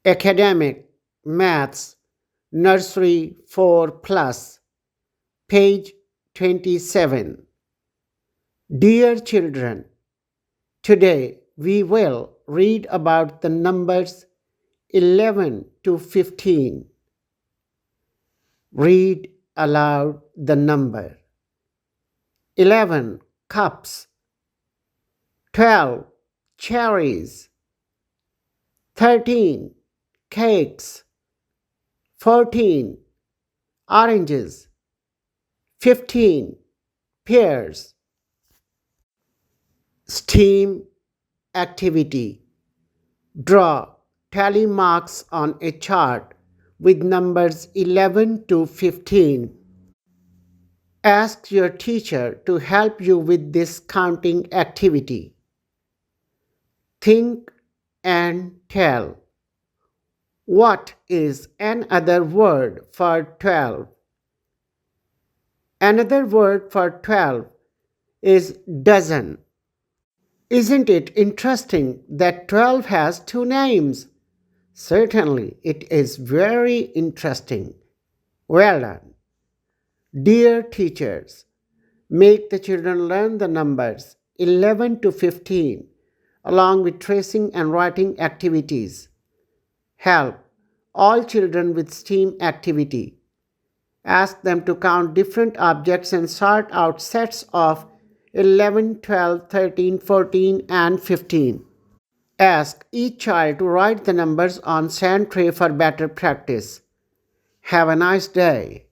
Academic, Maths, Nursery 4 Plus, page 27. Dear children, today we will read about the numbers 11 to 15. Read aloud the number. 11 cups, 12 cherries, 13 cakes, 14 oranges, 15 pears. STEAM activity. Draw tally marks on a chart with numbers 11 to 15. Ask your teacher to help you with this counting activity. Think and tell. What is another word for 12? Another word for 12 is dozen. Isn't it interesting that 12 has two names? Certainly, it is very interesting. Well done. Dear teachers, make the children learn the numbers 11 to 15 along with tracing and writing activities. Help all children with STEAM activity. Ask them to count different objects and sort out sets of 11, 12, 13, 14, and 15. Ask each child to write the numbers on sand tray for better practice. Have a nice day.